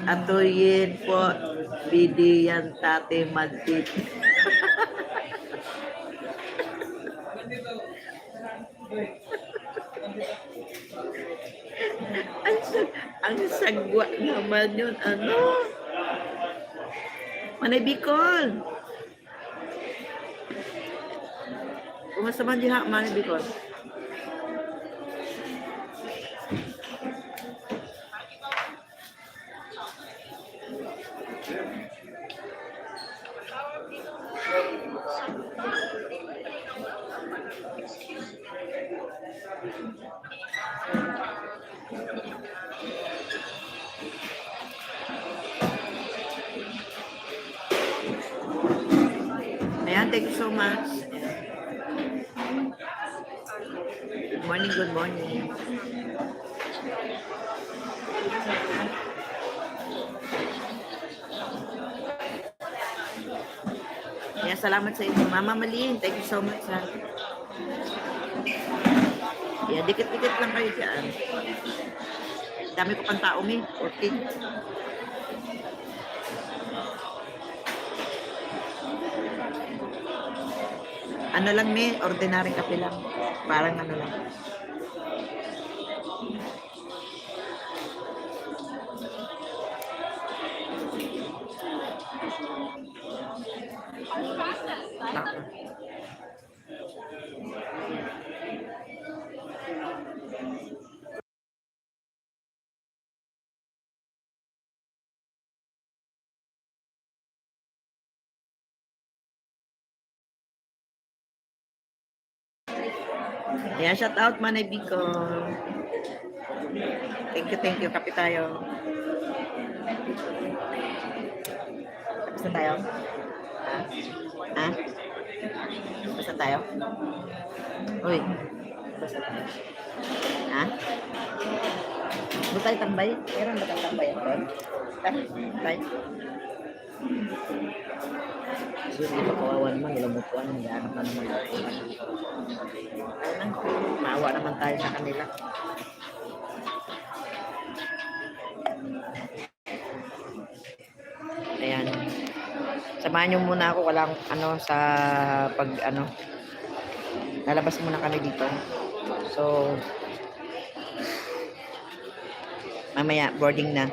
Atuyin po, bidiyan tate magtit. ang sagwa naman yun, ano? Manay Bicol. Kumusta man diha, Manay Bicol? Ayan, thank you so much. Good morning, good morning. Ayan, salamat sa inyo. Mama Malin, thank you so much. Ha? Ayan, dikit-dikit lang kayo dyan. Dami ko pang tao, may 14. Ano lang, may ordinary kape lang. Parang ano lang. Ayan, shout out Manay Bicol. Thank you. Kape tayo. Basta tayo? Ha? Basta tayo? Uy, basta tayo. Ha? Doon tayo tambay? Meron ba tayo tambay ako? Tayo? So, hindi pa kawawa naman, nilamutuan, nag-aanap na naman ako. Ayun lang, maawa naman tayo sa kanila. Ayan. Samahan nyo muna ako, walang ano sa pag ano. Lalabas muna kami dito. So, mamaya, boarding na.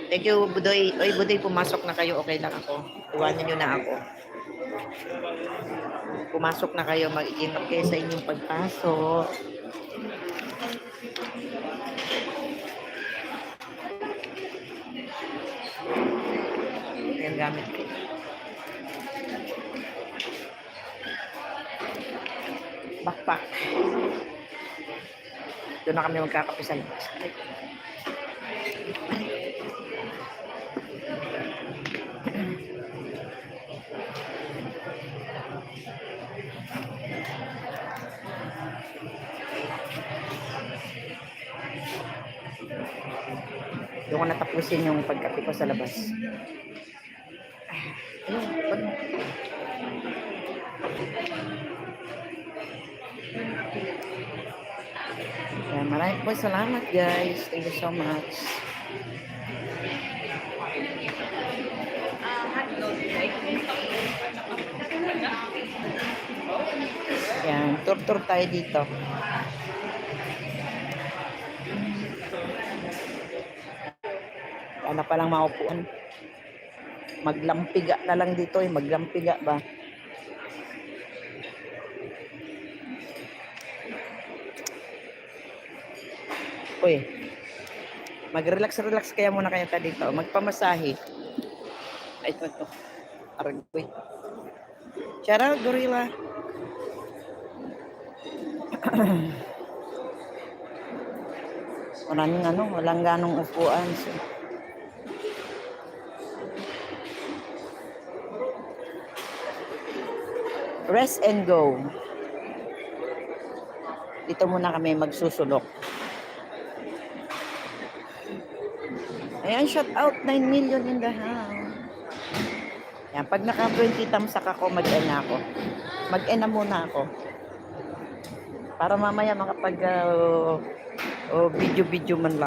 Thank you, Budoy. Oy, Budoy, pumasok na kayo. Okay lang ako. Iwanan nyo na ako. Pumasok na kayo. Mag-ingat kayo sa inyong pagpasok. Ayan, gamit ko. Backpack. Doon na kami magkakapisan. Doon ko natapusin yung pagkape ko sa labas. Maraming po salamat guys. Thank you so much. Yan, tour tayo dito. Ano pa lang maupuan. Maglampiga na lang dito eh. Maglampiga ba? Uy. Mag-relax kaya muna kayo ta dito. Magpamasahe. Ay, ito. Aragpoy. Shout out, Gorilla. Walang ganong upuan. So. Rest and go. Dito muna kami magsusulok. Ayan, shout out 9 million in the house. Ayan, pag naka 20 thumbs ako, mag-end na ako. Mag-end na muna ako. Para mamaya makapag video man lang.